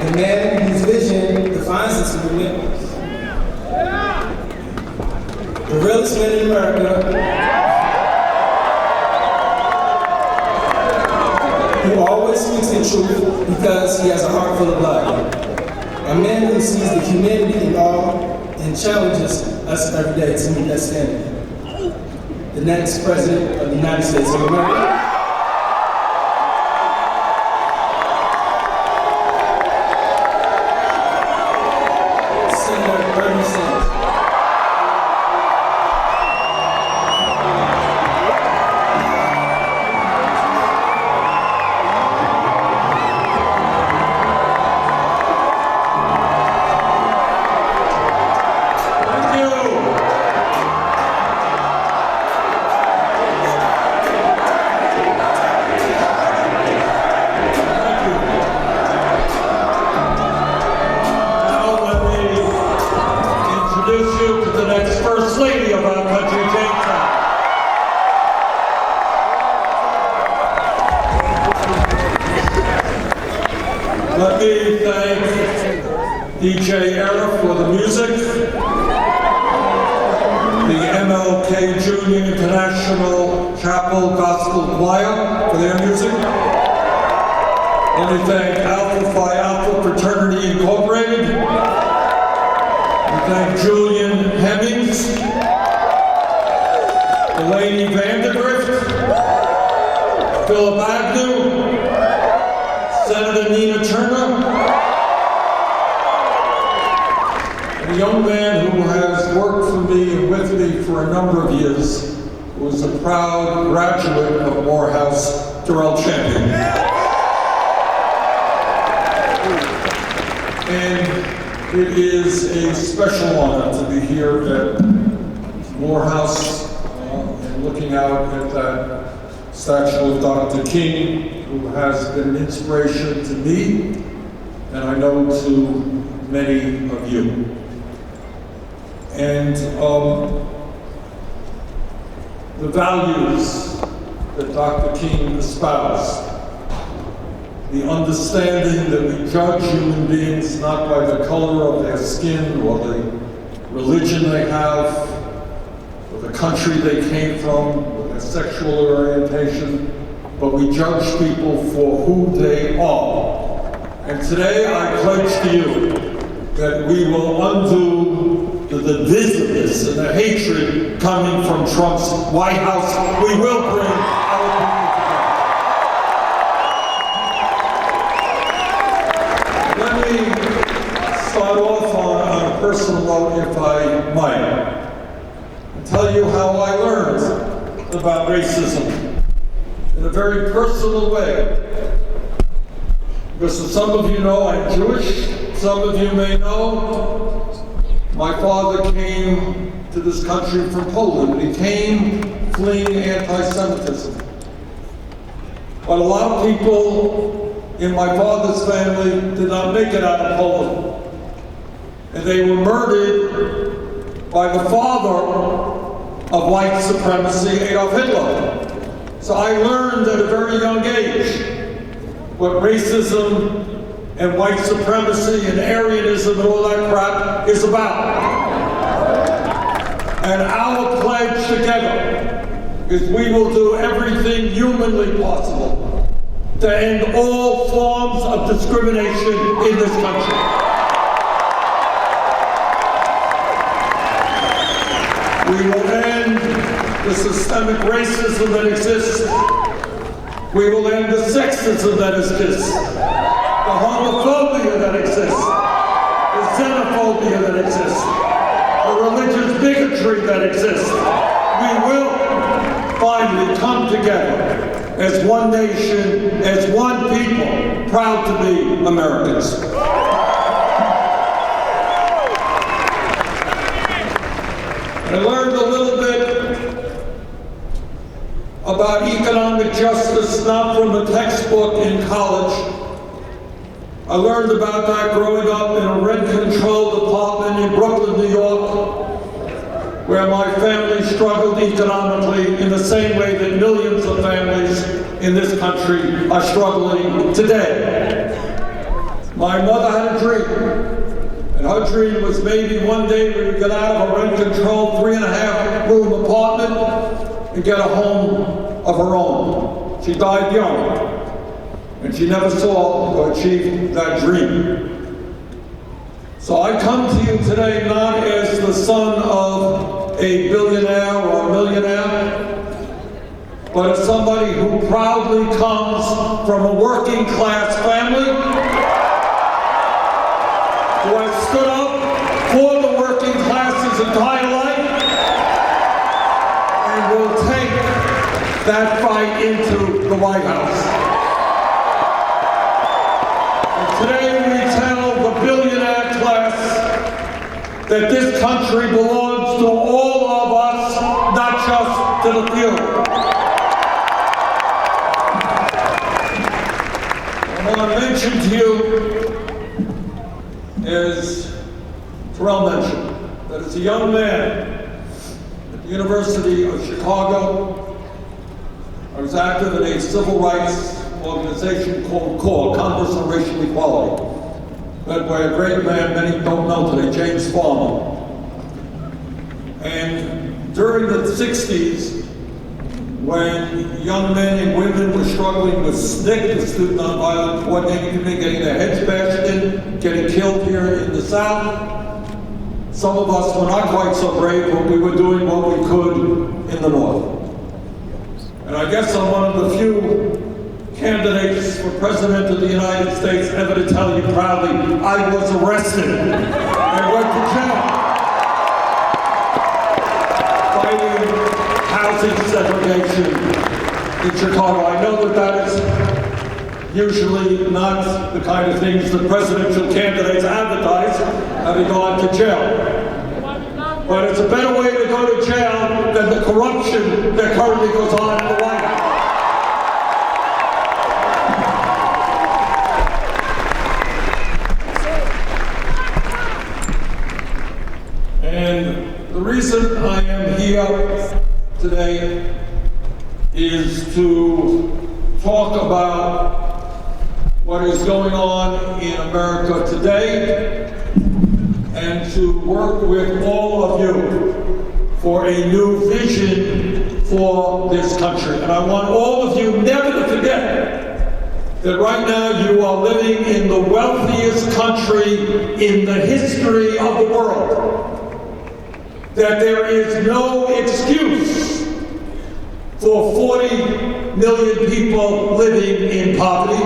the man whose vision defines this movement, the realest man in America, who always speaks the truth because he has a heart full of blood. A man who sees the humanity in all and challenges us every day to meet that standard. The next President of the United States of America. Let me thank DJ Era for the music, the MLK Junior International Chapel Gospel Choir for their music. Let me thank Alpha Phi Alpha Fraternity Incorporated. Let me thank Julian Hemmings, Delaney Vandergrift, Philip Agnew, Senator Nina Turner, a young man who has worked for me and with me for a number of years, who is a proud graduate of Morehouse, Darrell Champion. And it is a special honor to be here at Morehouse and looking out at that statue of Dr. King, who has been an inspiration to me, and I know to many of you. And the values that Dr. King espoused, the understanding that we judge human beings not by the color of their skin or the religion they have, or the country they came from, or their sexual orientation, but we judge people for who they are. And today I pledge to you that we will undo the divisiveness and the hatred coming from Trump's White House. We will bring our people together. Let me start off on a personal note, if I might, and tell you how I learned about racism in a very personal way. Because as some of you know, I'm Jewish. Some of you may know, my father came to this country from Poland. He came fleeing anti-Semitism. But a lot of people in my father's family did not make it out of Poland. And they were murdered by the father of white supremacy, Adolf Hitler. So I learned at a very young age what racism and white supremacy and Aryanism and all that crap is about. And our pledge together is we will do everything humanly possible to end all forms of discrimination in this country. We will end the systemic racism that exists. We will end the sexism that exists, the homophobia that exists, the xenophobia that exists, the religious bigotry that exists. We will finally come together as one nation, as one people, proud to be Americans. I learned a little bit about economic justice, not from a textbook in college. I learned about that growing up in a rent-controlled apartment in Brooklyn, New York, where my family struggled economically in the same way that millions of families in this country are struggling today. My mother had a dream, and her dream was maybe one day we would get out of a rent-controlled 3.5-room apartment and get a home of her own. She died young, and she never saw or achieved that dream. So I come to you today not as the son of a billionaire or a millionaire, but as somebody who proudly comes from a working class family, who has stood up for the working class his entire life, and will take that fight into the White House. And today we tell the billionaire class that this country belongs to all of us, not just to the few. I want to mention to you, as Terrell mentioned, that as a young man at the University of Chicago, I was active in a civil rights organization called CORE, Congress on Racial Equality, led by a great man many don't know today, James Farmer. And during the 60s, when young men and women were struggling with SNCC, the Student Nonviolent Coordinating Committee, getting their heads bashed in, getting killed here in the South, some of us were not quite so brave, but we were doing what we could in the North. And I guess I'm one of the few candidates for President of the United States ever to tell you proudly, I was arrested and went to jail, fighting housing segregation in Chicago. I know that that is usually not the kind of things that presidential candidates advertise, having gone to jail. But it's a better way to go to jail than the corruption that currently goes on in the White House. And the reason I am here today is to talk about what is going on in America today and to work with all of you for a new vision for this country. And I want all of you never to forget that right now you are living in the wealthiest country in the history of the world. That there is no excuse for 40 million people living in poverty.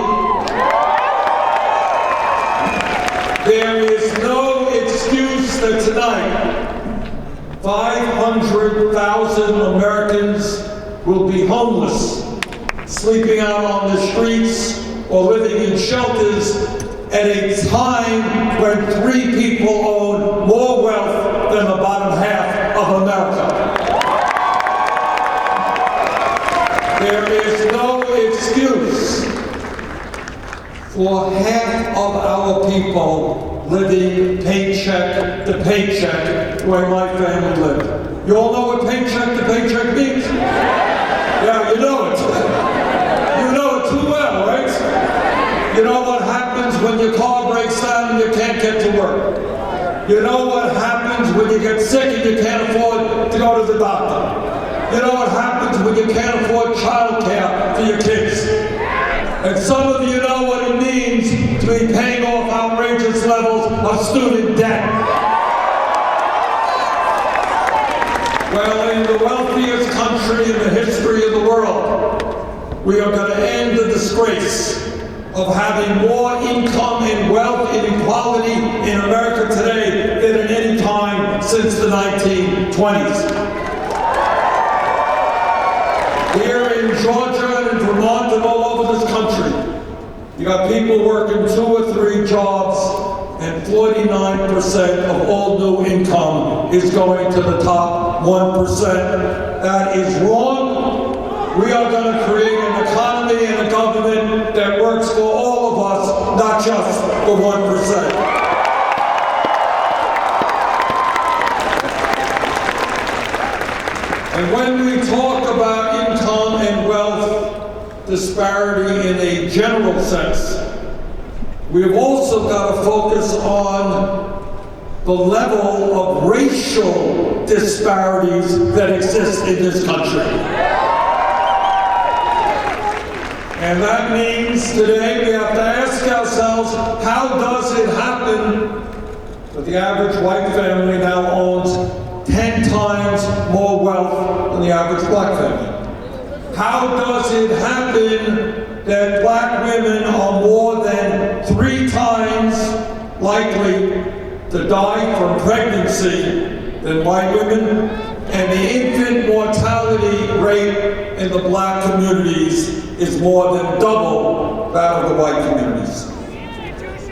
There is no excuse that tonight 500,000 Americans will be homeless, sleeping out on the streets or living in shelters at a time when 3 people own more wealth than the bottom half of America. There is no excuse for half of our people living paycheck to paycheck the way my family lived. You all know what paycheck to paycheck means? Yeah, you know it. You know it too well, right? You know what happens when your car breaks down and you can't get to work. You know what happens when you get sick and you can't afford to go to the doctor. You know what happens when you can't afford child care for your kids. And some of you know what it means to be paying off outrageous levels of student debt. Well, in the wealthiest country in the history of the world, we are going to end the disgrace of having more income and wealth inequality in America today than at any time since the 1920s. Here in Georgia and in Vermont and all over this country, you got people working 2 or 3 jobs, and 49% of all new income is going to the top 1%. That is wrong. We are going to create an economy and a government that works for all of us, not just the 1%. And when we talk about income and wealth disparity in a general sense, We've also got to focus on the level of racial disparities that exist in this country. And that means today we have to ask ourselves, how does it happen that the average white family now owns 10 times more wealth than the average black family? How does it happen that black women are more than 3 times likely to die from pregnancy than white women, and the infant mortality rate in the black communities is more than double that of the white communities?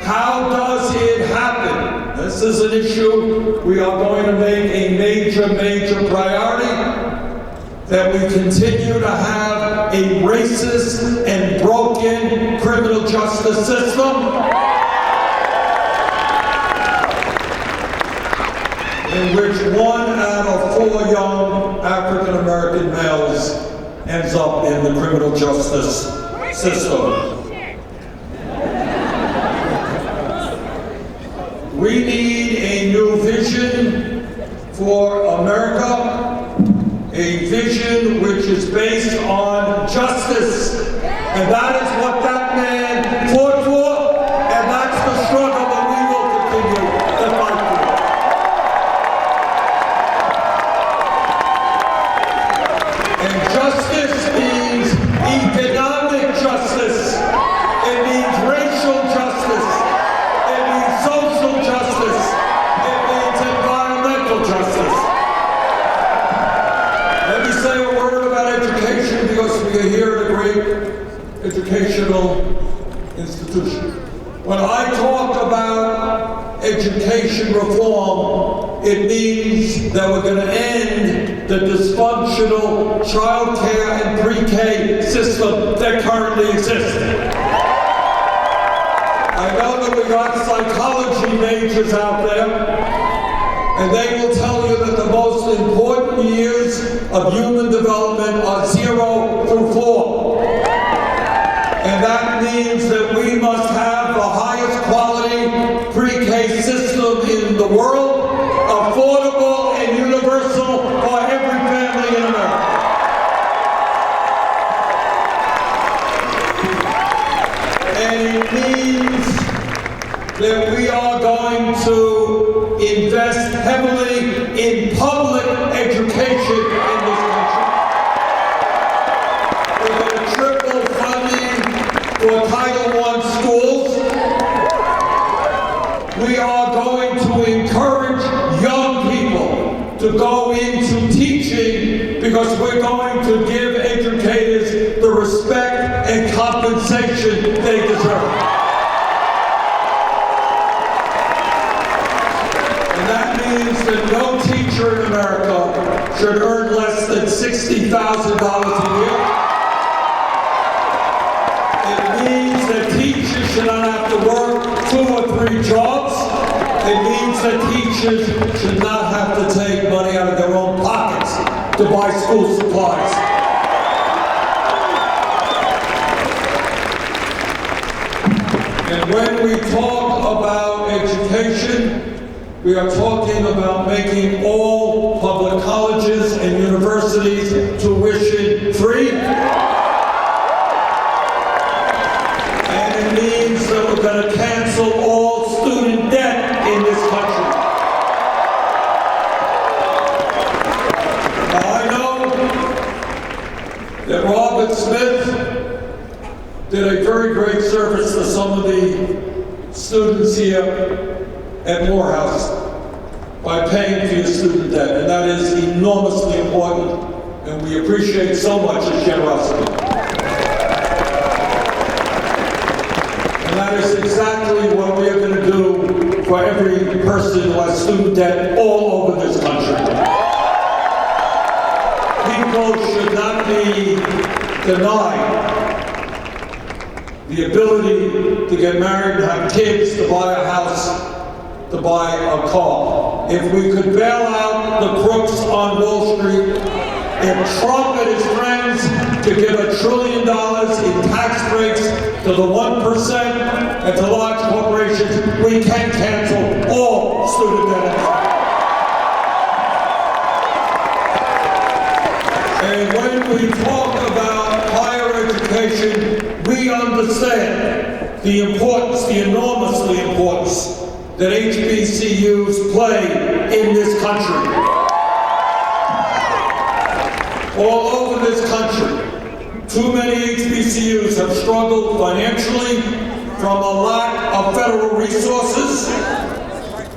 How does it happen? This is an issue we are going to make a major priority, that we continue to have a racist and broken criminal justice system in which 1 out of 4 young African-American males ends up in the criminal justice system. We need a new vision for America, a vision which is based on justice. And that is what that man fought for, and that's the struggle that we will continue to fight for. And justice means economic justice. It means racial justice. It means social justice. It means environmental justice. Let me say a word about education, because we are here at a great educational institution. When I talk about education reform, it means that we're going to end the dysfunctional child care and pre-K system that currently exists. I know that we got psychology majors out there, and they will tell you that the most important years of human development are 0 through 4. And that means that we must have the highest quality pre-K system in the world, affordable and universal for every family in America. And it means that we are going to invest heavily in public education in this country. We're going to triple funding for Title I schools. We are going to encourage young people to go into teaching, because we're going to give educators the respect and compensation they deserve. And that means that no teacher in America should earn less than $60,000 a year. It means that teachers should not have to work 2 or 3 jobs. It means that teachers should not have to take money out of their own pockets to buy school supplies. And when we talk about education, we are talking about making all public colleges and universities tuition free. And it means that we're going to cancel all student debt in this country. Now, I know that Robert Smith did a very great service to some of the students here at Morehouse by paying for your student debt, and that is enormously important, and we appreciate so much his generosity. And that is exactly what we are going to do for every person who has student debt all over this country. People should not be denied the ability to get married and have kids, to buy a house, to buy a car. If we could bail out the crooks on Wall Street, if Trump and his friends to give $1 trillion in tax breaks to the 1% and to large corporations, we can cancel all student debt. And when we talk about higher education, we understand the importance, the enormously importance that HBCUs play in this country. All over this country, too many HBCUs have struggled financially from a lack of federal resources.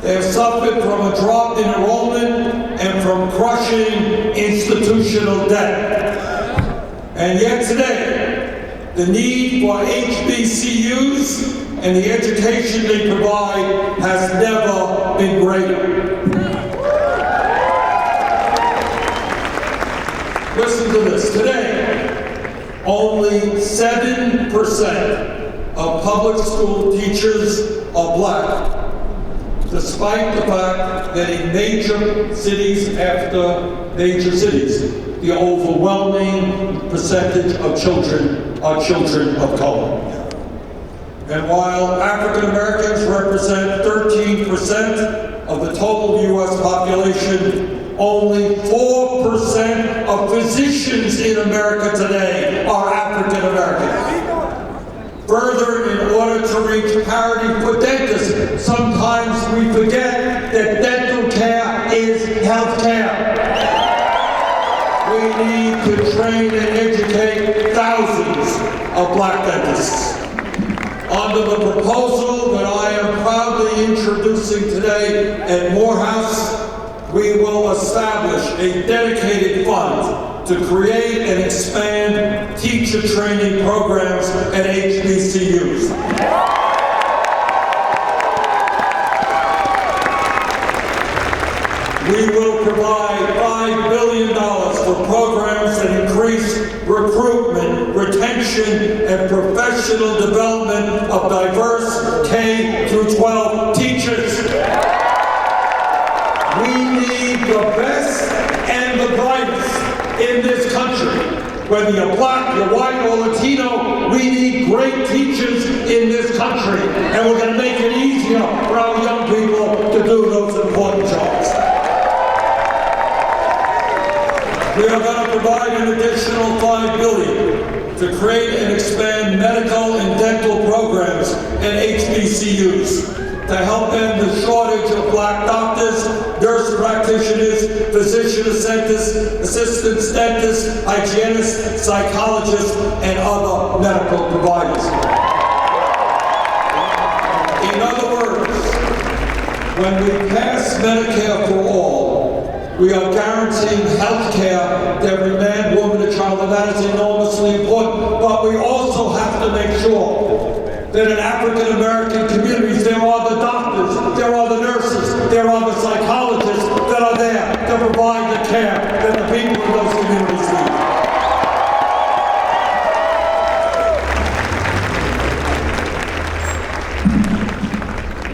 They have suffered from a drop in enrollment and from crushing institutional debt. And yet today, the need for HBCUs and the education they provide has never been greater. Listen to this. Today, only 7% of public school teachers are black, despite the fact that in major cities after major cities, the overwhelming percentage of children are children of color. And while African Americans represent 13% of the total U.S. population, only 4% of physicians in America today are African American. Further, in order to reach parity for dentists, sometimes we forget that dental care is health care. We need to train and educate thousands of black dentists. Under the proposal that I am proudly introducing today at Morehouse, we will establish a dedicated fund to create and expand teacher training programs at HBCUs. We will provide $5 billion for programs that increase recruitment, retention, and professional development of diverse K-12 teachers. We need the best and the brightest in this country. Whether you're black, you're white, or Latino, we need great teachers in this country. And we're going to make it easier for our young people to do those important jobs. We are going to provide an additional $5 billion to create and expand medical and dental programs at HBCUs to help end the shortage of black doctors, nurse practitioners, physician assistants, dentists, hygienists, psychologists, and other medical providers. In other words, when we pass Medicare for all, we are guaranteeing health care to every man, woman, and child, and that is enormously important. But we also have to make sure that in African American communities there are the doctors, there are the nurses, there are the psychologists that are there to provide the care that the people in those communities need.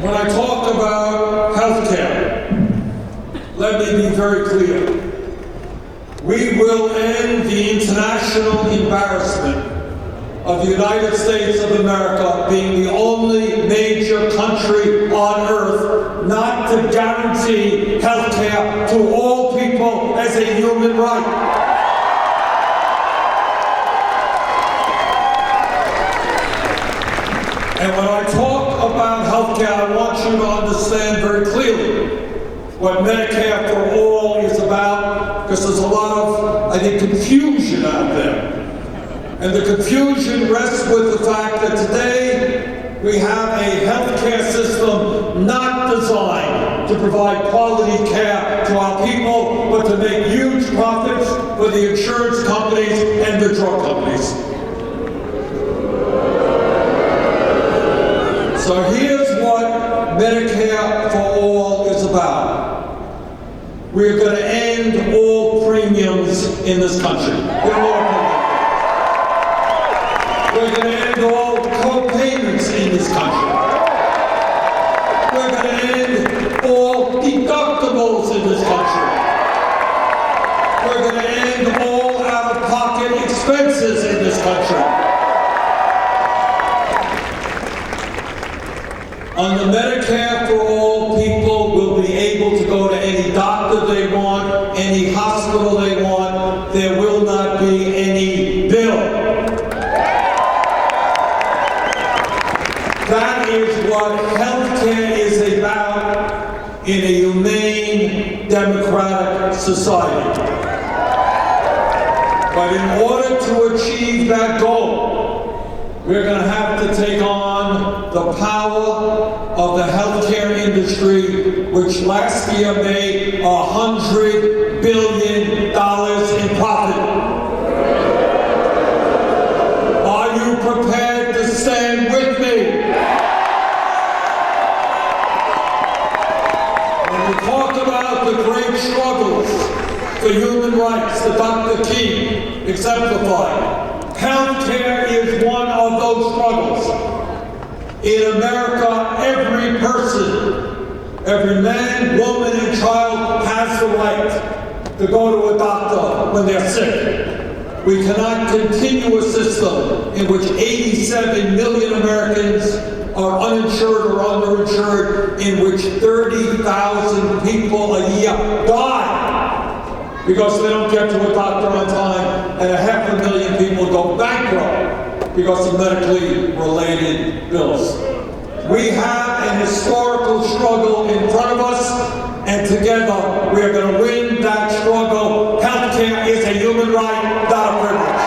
When I talk about health care, let me be very clear. We will end the international embarrassment of the United States of America being the only major country on earth not to guarantee health care to all people as a human right. And when I talk about health care, I want you to understand very clearly what Medicare for All is about, because there's a lot of, I think, confusion out there. And the confusion rests with the fact that today we have a healthcare system not designed to provide quality care to our people, but to make huge profits for the insurance companies and the drug companies. So here's what Medicare for All is about. We're going to end all premiums in this country. We're going to end all co-payments in this country. We're going to end all deductibles in this country. We're going to end all out-of-pocket expenses in this country. Under Medicare for All, people will be able to go to any doctor they want, any hospital they want. There will not be any bill. That is what healthcare is about in a humane, democratic society. But in order to achieve that goal, we're going to have to take on the power of the healthcare industry, which last year made $100 billion in profit. Are you prepared to stand with me? When we talk about the great struggles for human rights that Dr. King exemplified, healthcare is one of those struggles. In America, every person, every man, woman, and child has the right to go to a doctor when they're sick. We cannot continue a system in which 87 million Americans are uninsured or underinsured, in which 30,000 people a year die because they don't get to a doctor on time, and 500,000 people go bankrupt because of medically related bills. We have an historical struggle in front of us, and together we are going to win that struggle. Healthcare is a human right, not a privilege.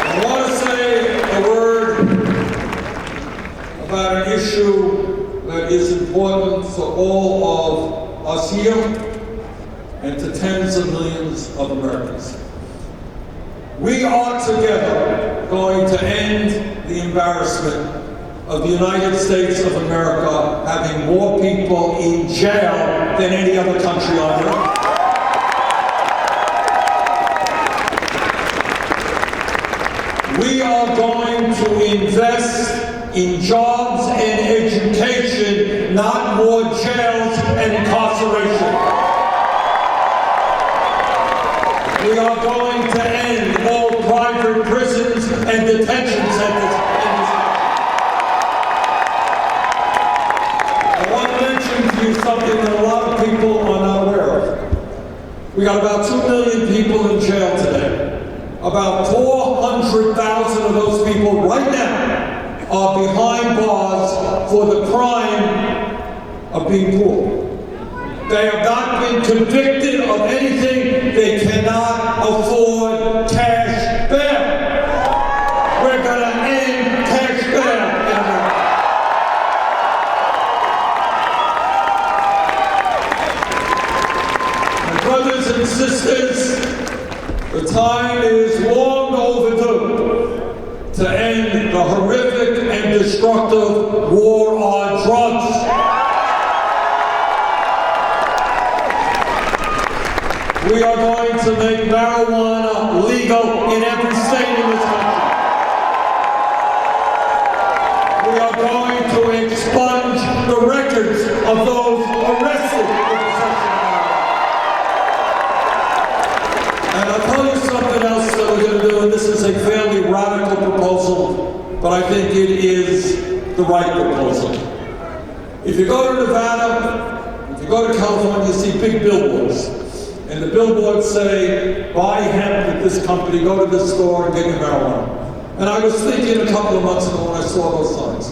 I want to say a word about an issue that is important to all of us here and to tens of millions of Americans. We are together going to end the embarrassment of the United States of America having more people in jail than any other country on earth. We are going to invest in jobs and education, not more jails and incarceration. We are going to end all private prisons and detention centers in this country. I want to mention to you something that a lot of people are not aware of. We got about 2 million people in jail today. About 400,000 of those people right now are behind bars for the crime of being poor. They have not been convicted of anything. They cannot afford cash bail. We're going to end cash bail in America. My brothers and sisters, the time is long overdue to end the horrific and destructive war on drugs. We are going to make marijuana legal in every state in this country. We are going to expunge the records of those arrested for possession of marijuana. And I'll tell you something else that we're going to do, and this is a fairly radical proposal, but I think it is the right proposal. If you go to Nevada, if you go to California, you see big billboards. And the billboards say, buy hemp at this company, go to this store and get your marijuana. And I was thinking a couple of months ago when I saw those signs,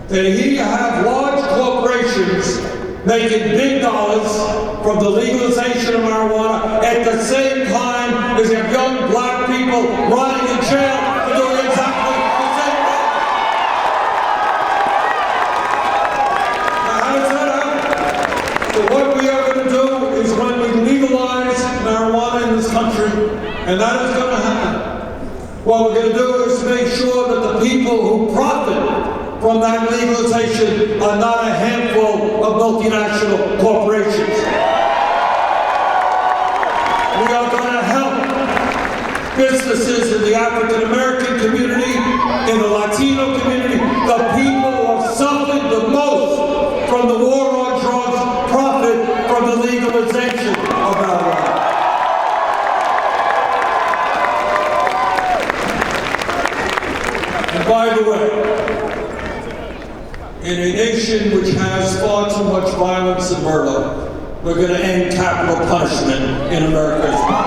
that here you have large corporations making big dollars from the legalization of marijuana at the same time as you have young black people rotting in jail for doing exactly the same thing. Now how does that happen? So what we are going to do is when we legalize marijuana in this country, and that is going to happen, what we're going to do is make sure that the people who profit from that legalization are not a handful of multinational corporations. We are going to help businesses in the African American community, in the Latino community, the people who have suffered the most from the war on drugs, profit in a nation which has far too much violence and murder, we're going to end capital punishment in America as well.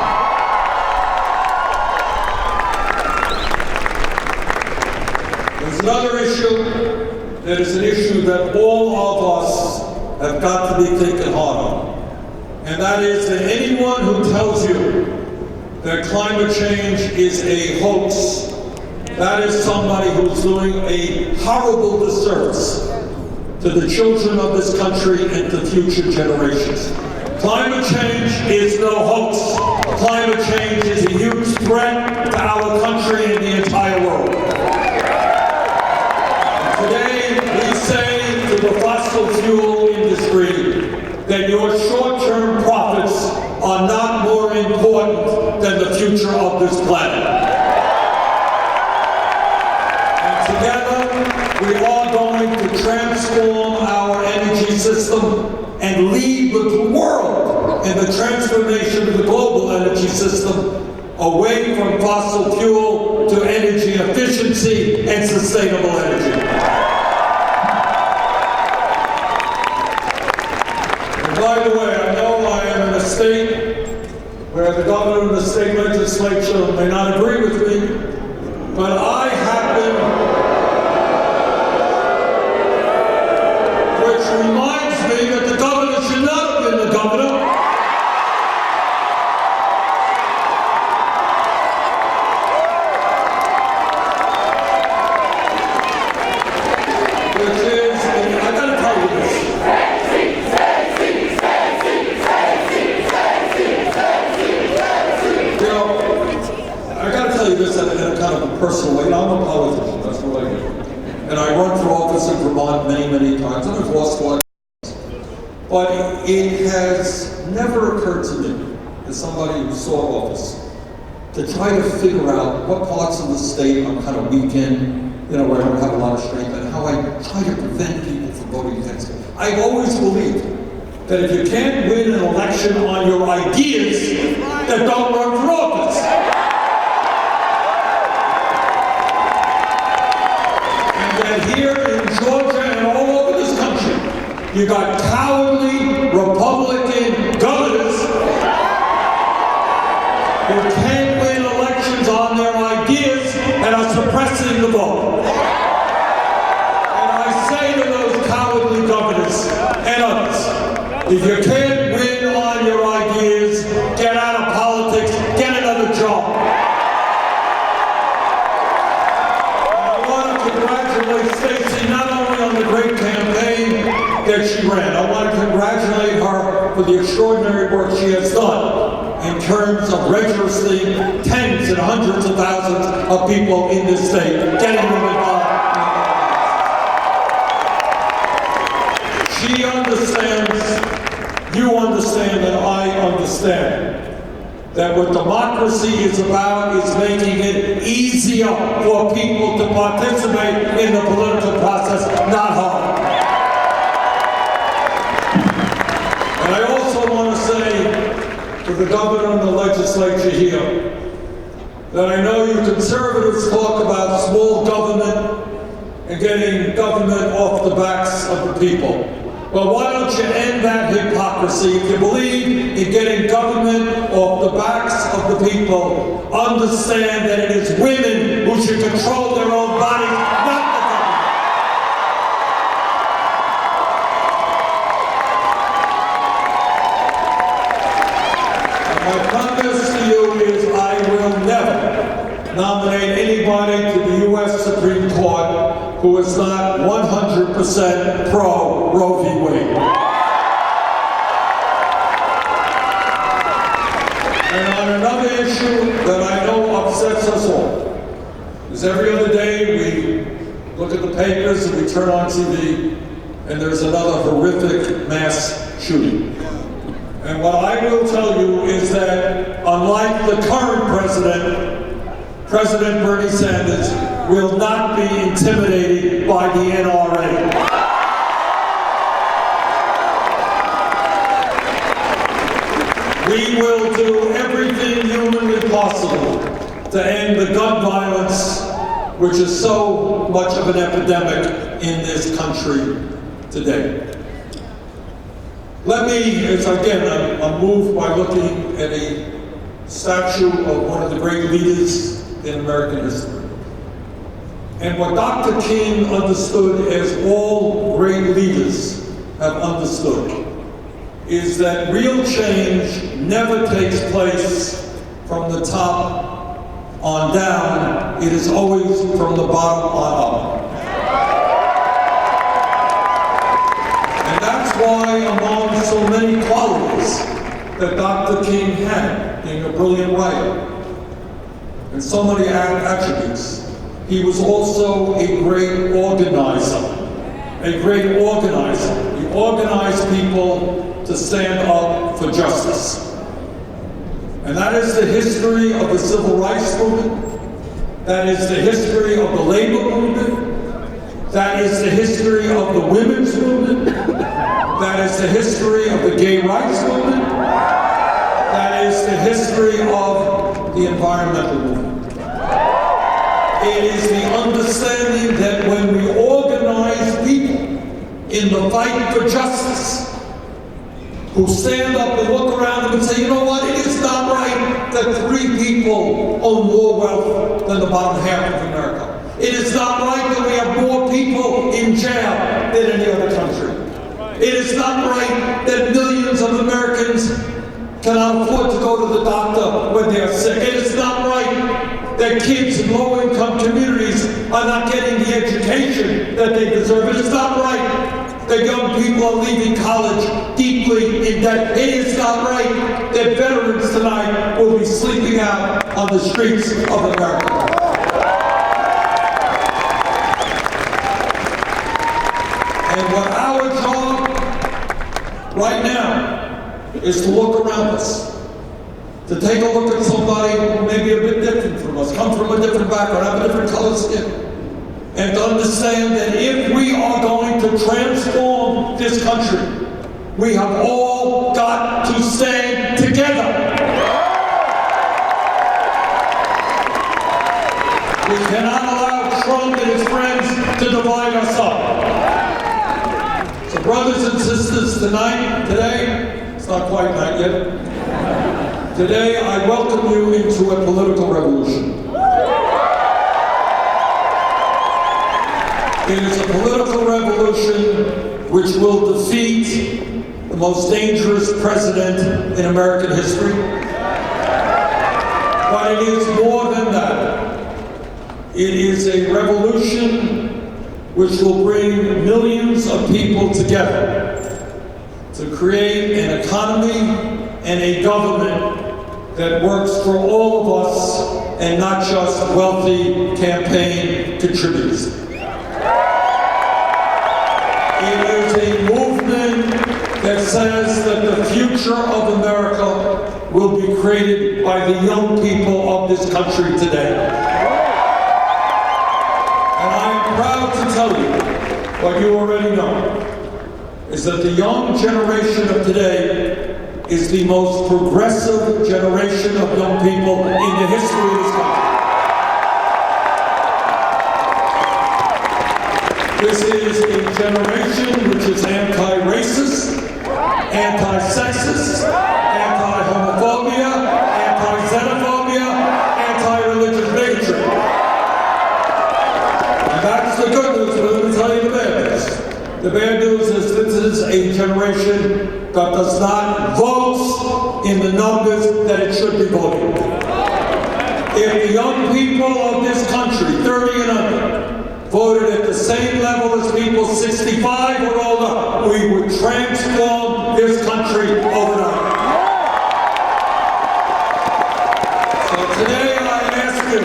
There's another issue that is an issue that all of us have got to be thinking hard on. And that is that anyone who tells you that climate change is a hoax, that is somebody who's doing a horrible disservice to the children of this country and to future generations. Climate change is no hoax. Climate change is a huge threat to our country and the entire world. And today, we say to the fossil fuel industry that your short-term profits are not more important than the future of this planet. And together, we are going to transform our energy system and lead the world in the transformation of the global energy system away from fossil fuel to energy efficiency and sustainable energy. And by the way, I know I am in a state where the governor and the state legislature may not agree with me, but I happen, which reminds me that the governor should not have been the governor. Which is, I gotta tell you this. You know, I gotta tell you this in a kind of a personal way. I'm a politician, that's what I do. And I run for office in Vermont many, many times, and I've lost a lot. But it has never occurred to me, as somebody who saw office, to try to figure out what parts of the state I'm kind of weak in, you know, where I don't have a lot of strength, and how I try to prevent people from voting against me. I've always believed that if you can't win an election on your ideas, then don't run for office. And that here in Georgia and all over this country, you got cowardly Republican governors who can't win elections on their ideas and are suppressing the vote. And I say to those cowardly governors and others, if you can't win on your ideas, get out of politics, get another job. And I want to congratulate Stacey not only on the great campaign that she ran. I want to congratulate her for the extraordinary work she has done in terms of registering tens and hundreds of thousands of people in this state, getting them involved. She understands, you understand, and I understand that what democracy is about is making it easier for people to participate in the political process, not harder. And I also want to say to the governor and the legislature here that I know you conservatives talk about small government and getting government off the backs of the people. Well, why don't you end that hypocrisy? If you believe in getting government off the backs of the people, understand that it is women who should control their own bodies, not the My promise to you is I will never nominate anybody to the U.S. Supreme Court who is not 100% pro Roe v. Wade. And on another issue that I know upsets us all, is every other day we look at the papers and we turn on TV and there's another horrific mass shooting. And what I will tell you is that, unlike the current president, President Bernie Sanders will not be intimidated by the NRA. We will do everything humanly possible to end the gun violence which is so much of an epidemic in this country today. Let me, I'm moved by looking at a statue of one of the great leaders in American history. And what Dr. King understood, as all great leaders have understood, is that real change never takes place from the top on down. It is always from the bottom on up. And that's why, among so many qualities that Dr. King had, being a brilliant writer, and so many attributes, he was also a great organizer. A great organizer. He organized people to stand up for justice. And that is the history of the civil rights movement. That is the history of the labor movement. That is the history of the women's movement. That is the history of the gay rights movement. That is the history of the environmental movement. It is the understanding that when we organize people in the fight for justice, who stand up and look around them and say, you know what, it is not right that 3 people own more wealth than the bottom half of America. It is not right that we have more people in jail than any other country. It is not right that millions of Americans cannot afford to go to the doctor when they're sick. It is not right that kids in low-income communities are not getting the education that they deserve. It is not right that young people are leaving college deeply in debt. It is not right that veterans tonight will be sleeping out on the streets of America. And what our job right now is to look around us, to take a look at somebody who may be a bit different from us, come from a different background, have a different color skin, and to understand that if we are going to transform this country, we have all got to stand together. We cannot allow Trump and his friends to divide us up. So brothers and sisters, today, it's not quite night yet, today I welcome you into a political revolution. It is a political revolution which will defeat the most dangerous president in American history. But it is more than that. It is a revolution which will bring millions of people together to create an economy and a government that works for all of us and not just wealthy campaign contributors. It is a movement that says that the future of America will be created by the young people of this country today. And I am proud to tell you what you already know, is that the young generation of today is the most progressive generation of young people in the history of this country. This is a generation which is anti-racist, anti-sexist, anti-homophobia, anti-xenophobia, anti-religious bigotry. And that's the good news, but let me tell you the bad news. The bad news is this is a generation that does not vote in the numbers that it should be voting. If the young people of this country, 30 and under, voted at the same level as people 65 or older, we would transform this country overnight. So today I ask you,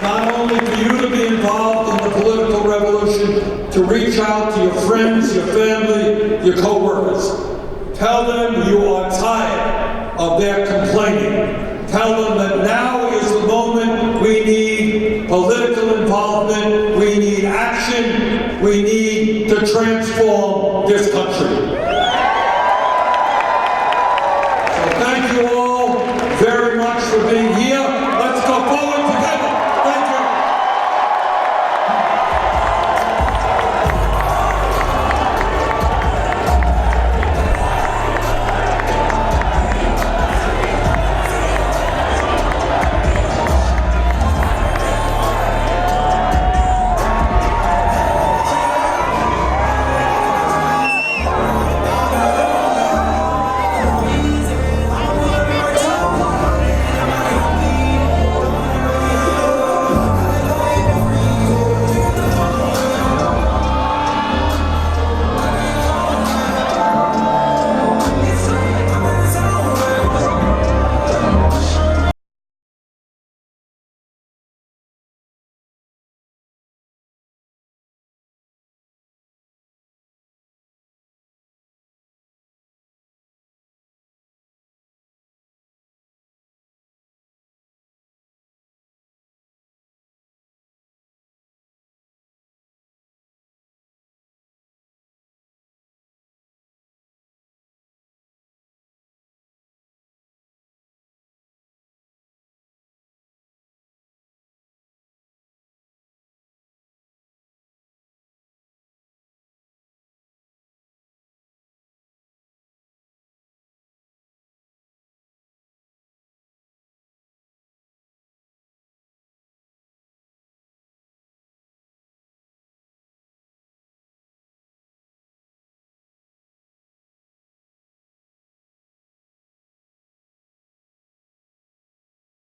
not only for you to be involved in the political revolution, to reach out to your friends, your family, your co-workers. Tell them you are tired of their complaining. Tell them that now is the moment we need political involvement, we need action, we need to transform this country.